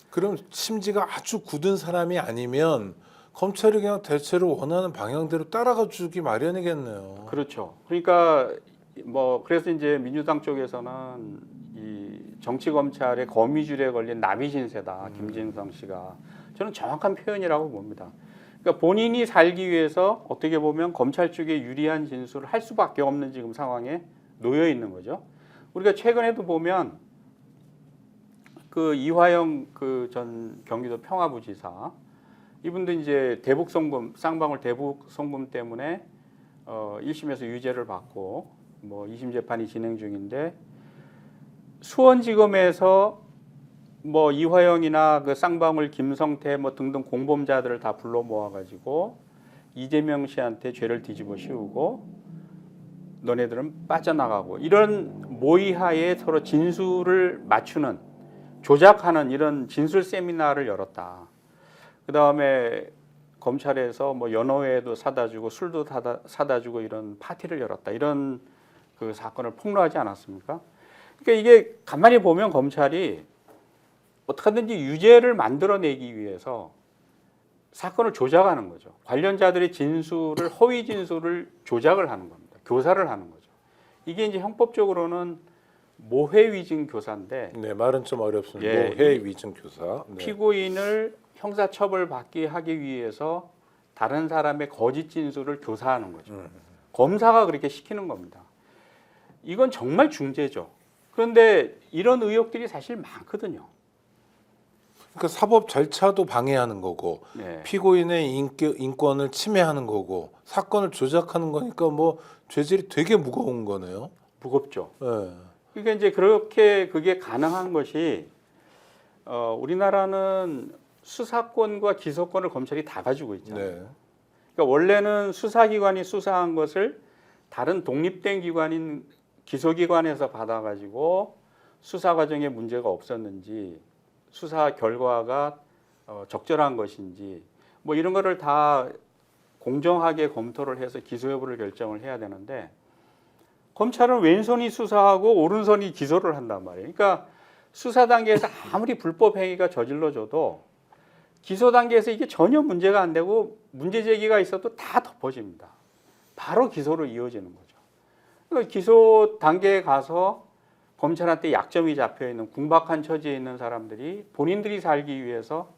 그럼 심지가 아주 굳은 사람이 아니면 검찰이 그냥 대체로 원하는 방향대로 따라가 주기 마련이겠네요. 그렇죠. 그러니까 뭐 그래서 이제 민주당 쪽에서는 이 정치 검찰의 거미줄에 걸린 나비 신세다. 김진성 씨가 저는 정확한 표현이라고 봅니다. 그러니까 본인이 살기 위해서 어떻게 보면 검찰 쪽에 유리한 진술을 할 수밖에 없는 지금 상황에 놓여 있는 거죠. 우리가 최근에도 보면 그 이화영 그 전 경기도 평화부지사 이분도 이제 대북 송금 쌍방울 대북 송금 때문에 1심에서 유죄를 받고 뭐 2심 재판이 진행 중인데 수원지검에서 뭐 이화영이나 그 쌍방울 김성태 뭐 등등 공범자들을 다 불러 모아 가지고 이재명 씨한테 죄를 뒤집어 씌우고 너네들은 빠져나가고 이런 모의하에 서로 진술을 맞추는 조작하는 이런 진술 세미나를 열었다. 그 다음에 검찰에서 뭐 연어회도 사다 주고 술도 사다 주고 이런 파티를 열었다. 이런 그 사건을 폭로하지 않았습니까? 그러니까 이게 가만히 보면 검찰이 어떻게든지 유죄를 만들어내기 위해서 사건을 조작하는 거죠. 관련자들의 진술을 허위 진술을 조작을 하는 겁니다. 교사를 하는 거죠. 이게 이제 형법적으로는 모해 위증 교사인데 네, 말은 좀 어렵습니다. 예, 모해 위증 교사. 네. 피고인을 형사처벌 받게 하기 위해서 다른 사람의 거짓 진술을 교사하는 거죠. 검사가 그렇게 시키는 겁니다. 이건 정말 중죄죠. 그런데 이런 의혹들이 사실 많거든요. 그러니까 사법 절차도 방해하는 거고 네. 피고인의 인권을 침해하는 거고 사건을 조작하는 거니까 뭐 죄질이 되게 무거운 거네요. 무겁죠. 네. 그러니까 이제 그렇게 그게 가능한 것이 우리나라는 수사권과 기소권을 검찰이 다 가지고 있잖아요. 네. 그러니까 원래는 수사기관이 수사한 것을 다른 독립된 기관인 기소기관에서 받아가지고 수사 과정에 문제가 없었는지 수사 결과가 적절한 것인지 뭐 이런 거를 다 공정하게 검토를 해서 기소 여부를 결정을 해야 되는데 검찰은 왼손이 수사하고 오른손이 기소를 한단 말이에요. 그러니까 수사 단계에서 아무리 불법 행위가 저질러져도 기소 단계에서 이게 전혀 문제가 안 되고 문제 제기가 있어도 다 덮어집니다. 바로 기소로 이어지는 거죠. 그러니까 기소 단계에 가서 검찰한테 약점이 잡혀 있는 궁박한 처지에 있는 사람들이 본인들이 살기 위해서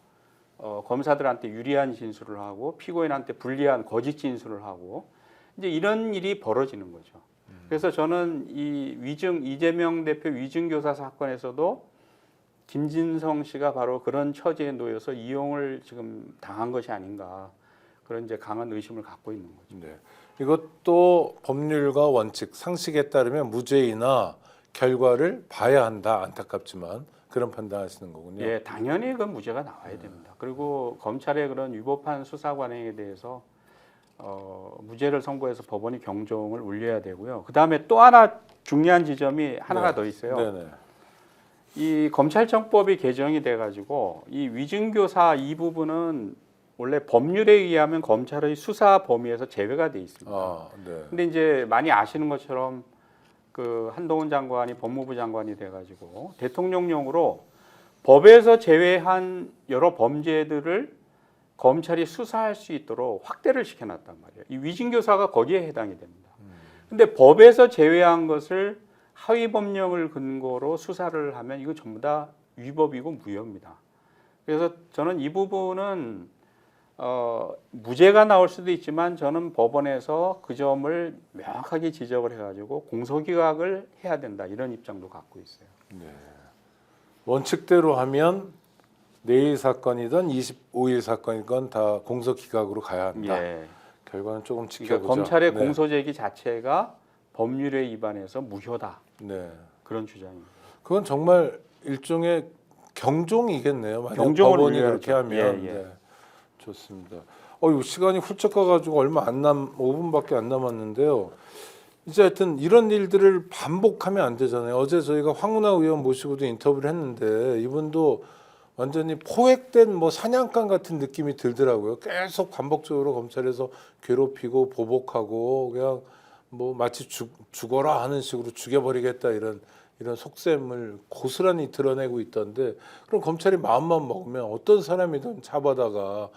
검사들한테 유리한 진술을 하고 피고인한테 불리한 거짓 진술을 하고 이제 이런 일이 벌어지는 거죠. 그래서 저는 이 이재명 대표 위증교사 사건에서도 김진성 씨가 바로 그런 처지에 놓여서 이용을 지금 당한 것이 아닌가 그런 이제 강한 의심을 갖고 있는 거죠. 네. 이것도 법률과 원칙, 상식에 따르면 무죄이나 결과를 봐야 한다. 안타깝지만 그런 판단하시는 거군요. 예, 당연히 그 무죄가 나와야 됩니다. 그리고 검찰의 그런 위법한 수사 관행에 대해서 무죄를 선고해서 법원이 경종을 울려야 되고요. 그 다음에 또 하나 중요한 지점이 하나가 네. 더 있어요. 네네. 이 검찰청법이 개정이 돼가지고 이 위증교사 이 부분은 원래 법률에 의하면 검찰의 수사 범위에서 제외가 돼 있습니다. 아, 네. 근데 이제 많이 아시는 것처럼 그 한동훈 장관이 법무부 장관이 돼가지고 대통령령으로 법에서 제외한 여러 범죄들을 검찰이 수사할 수 있도록 확대를 시켜놨단 말이에요. 이 위증교사가 거기에 해당이 됩니다. 근데 법에서 제외한 것을 하위 법령을 근거로 수사를 하면 이거 전부 다 위법이고 무효입니다. 그래서 저는 이 부분은 무죄가 나올 수도 있지만 저는 법원에서 그 점을 명확하게 지적을 해가지고 공소기각을 해야 된다 이런 입장도 갖고 있어요. 네. 원칙대로 하면 내일 사건이든 25일 사건이건 다 공소 기각으로 가야 한다. 예. 결과는 조금 그러니까 지켜보자. 검찰의 네. 공소 제기 자체가 법률에 위반해서 무효다 네. 그런 주장입니다. 그건 정말 일종의 경종이겠네요. 만약 경종을 법원이 울려야죠. 그렇게 하면. 예, 예. 네. 좋습니다. 이거 시간이 훌쩍 가가지고 얼마 안 5분밖에 안 남았는데요. 이제 하여튼 이런 일들을 반복하면 안 되잖아요. 어제 저희가 황운하 의원 모시고도 인터뷰를 했는데 이분도 완전히 포획된 뭐 사냥감 같은 느낌이 들더라고요. 계속 반복적으로 검찰에서 괴롭히고 보복하고 그냥 뭐 마치 죽어라 하는 식으로 죽여버리겠다 이런 속셈을 고스란히 드러내고 있던데, 그럼 검찰이 마음만 먹으면 어떤 사람이든 잡아다가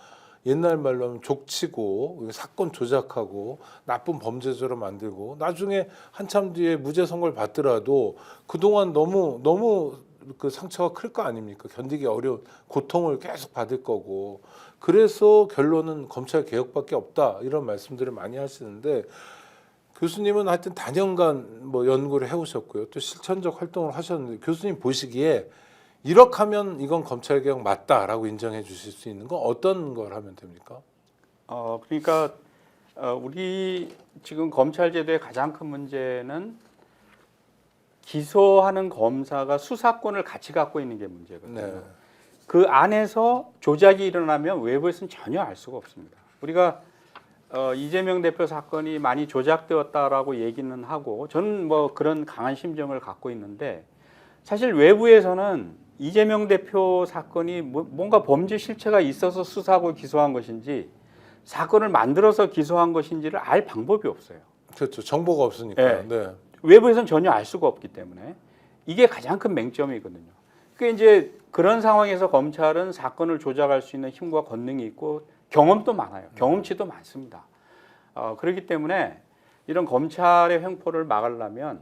옛날 말로 하면 족치고 사건 조작하고 나쁜 범죄자로 만들고 나중에 한참 뒤에 무죄 선고를 받더라도 그동안 너무 그 상처가 클 거 아닙니까? 견디기 어려운 고통을 계속 받을 거고, 그래서 결론은 검찰 개혁밖에 없다 이런 말씀들을 많이 하시는데, 교수님은 하여튼 단연간 뭐 연구를 해오셨고요, 또 실천적 활동을 하셨는데 교수님 보시기에 이렇게 하면 이건 검찰 개혁 맞다라고 인정해 주실 수 있는 건 어떤 걸 하면 됩니까? 그러니까 우리 지금 검찰 제도의 가장 큰 문제는 기소하는 검사가 수사권을 같이 갖고 있는 게 문제거든요. 네. 그 안에서 조작이 일어나면 외부에서는 전혀 알 수가 없습니다. 우리가 이재명 대표 사건이 많이 조작되었다라고 얘기는 하고 저는 뭐 그런 강한 심정을 갖고 있는데, 사실 외부에서는 이재명 대표 사건이 뭔가 범죄 실체가 있어서 수사하고 기소한 것인지 사건을 만들어서 기소한 것인지를 알 방법이 없어요. 그렇죠. 정보가 없으니까. 네. 네. 외부에서는 전혀 알 수가 없기 때문에 이게 가장 큰 맹점이거든요. 그러니까 이제 그런 상황에서 검찰은 사건을 조작할 수 있는 힘과 권능이 있고 경험도 많아요. 경험치도 많습니다. 그렇기 때문에 이런 검찰의 횡포를 막으려면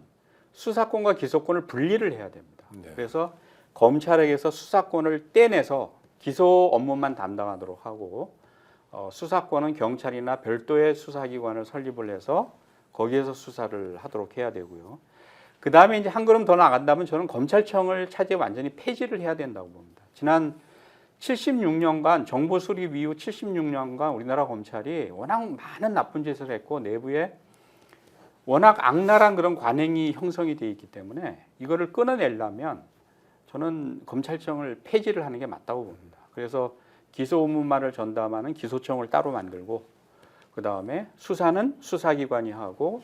수사권과 기소권을 분리를 해야 됩니다. 네. 그래서 검찰에게서 수사권을 떼내서 기소 업무만 담당하도록 하고 수사권은 경찰이나 별도의 수사기관을 설립을 해서 거기에서 수사를 하도록 해야 되고요. 그 다음에 이제 한 걸음 더 나간다면 저는 검찰청을 차제 완전히 폐지를 해야 된다고 봅니다. 지난 76년간 정보 수립 이후 76년간 우리나라 검찰이 워낙 많은 나쁜 짓을 했고 내부에 워낙 악랄한 그런 관행이 형성이 돼 있기 때문에 이거를 끊어내려면 저는 검찰청을 폐지를 하는 게 맞다고 봅니다. 그래서 기소 업무만을 전담하는 기소청을 따로 만들고 그 다음에 수사는 수사기관이 하고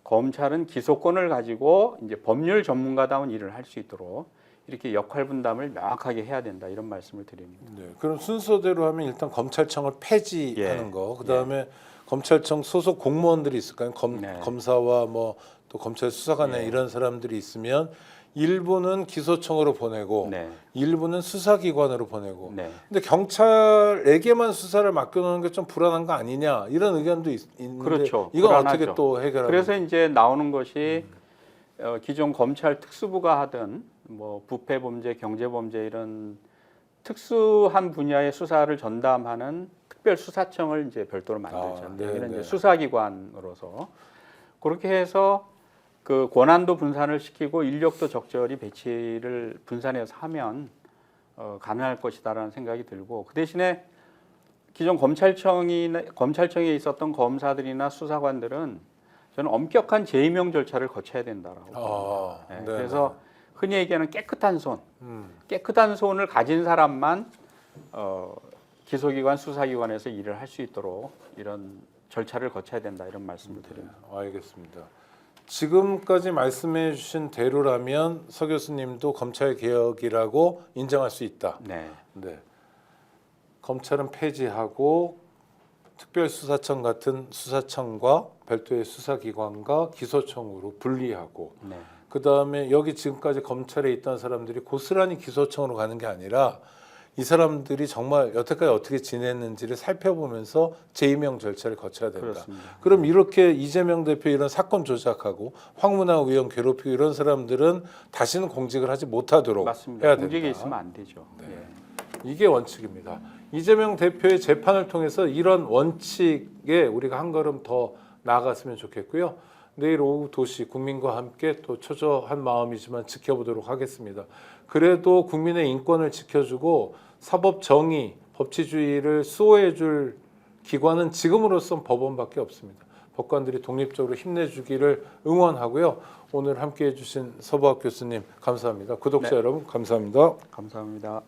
검찰은 기소권을 가지고 이제 법률 전문가다운 일을 할 수 있도록 이렇게 역할 분담을 명확하게 해야 된다 이런 말씀을 드립니다. 네. 그럼 순서대로 하면 일단 검찰청을 폐지하는 예. 거, 그 다음에 검찰청 소속 공무원들이 있을까요? 네. 검사와 뭐 또 검찰 수사관에 예. 이런 사람들이 있으면 일부는 기소청으로 보내고 네. 일부는 수사기관으로 보내고. 네. 근데 경찰에게만 수사를 맡겨놓는 게 좀 불안한 거 아니냐 이런 의견도 있는데, 그렇죠. 이건 불안하죠. 어떻게 또 해결하는? 그래서 이제 나오는 것이 기존 검찰 특수부가 하던 뭐 부패 범죄, 경제 범죄 이런 특수한 분야의 수사를 전담하는 특별 수사청을 이제 별도로 만들자. 네, 여기는 네. 이제 수사기관으로서 그렇게 해서 그 권한도 분산을 시키고 인력도 적절히 배치를 분산해서 하면 가능할 것이다라는 생각이 들고, 그 대신에 기존 검찰청에 있었던 검사들이나 수사관들은 저는 엄격한 재임용 절차를 거쳐야 된다라고 봅니다. 네, 네, 그래서 흔히 얘기하는 깨끗한 손, 네. 깨끗한 손을 가진 사람만 기소기관, 수사기관에서 일을 할 수 있도록 이런 절차를 거쳐야 된다 이런 말씀을 드립니다. 알겠습니다. 지금까지 말씀해 주신 대로라면 서 교수님도 검찰 개혁이라고 인정할 수 있다. 네. 네. 검찰은 폐지하고 특별수사청 같은 수사청과 별도의 수사기관과 기소청으로 분리하고, 네. 그 다음에 여기 지금까지 검찰에 있던 사람들이 고스란히 기소청으로 가는 게 아니라 이 사람들이 정말 여태까지 어떻게 지냈는지를 살펴보면서 재임명 절차를 거쳐야 된다. 그렇습니다. 그럼 이렇게 이재명 대표 이런 사건 조작하고 황문화 의원 괴롭히고 이런 사람들은 다시는 공직을 하지 못하도록 맞습니다. 해야 된다. 공직에 있으면 안 되죠. 네. 예. 이게 원칙입니다. 이재명 대표의 재판을 통해서 이런 원칙에 우리가 한 걸음 더 나아갔으면 좋겠고요. 내일 오후 2시 국민과 함께 또 초조한 마음이지만 지켜보도록 하겠습니다. 그래도 국민의 인권을 지켜주고 사법 정의, 법치주의를 수호해줄 기관은 지금으로선 법원밖에 없습니다. 법관들이 독립적으로 힘내주기를 응원하고요. 오늘 함께해 주신 서부학 교수님 감사합니다. 구독자 네. 여러분 감사합니다. 감사합니다.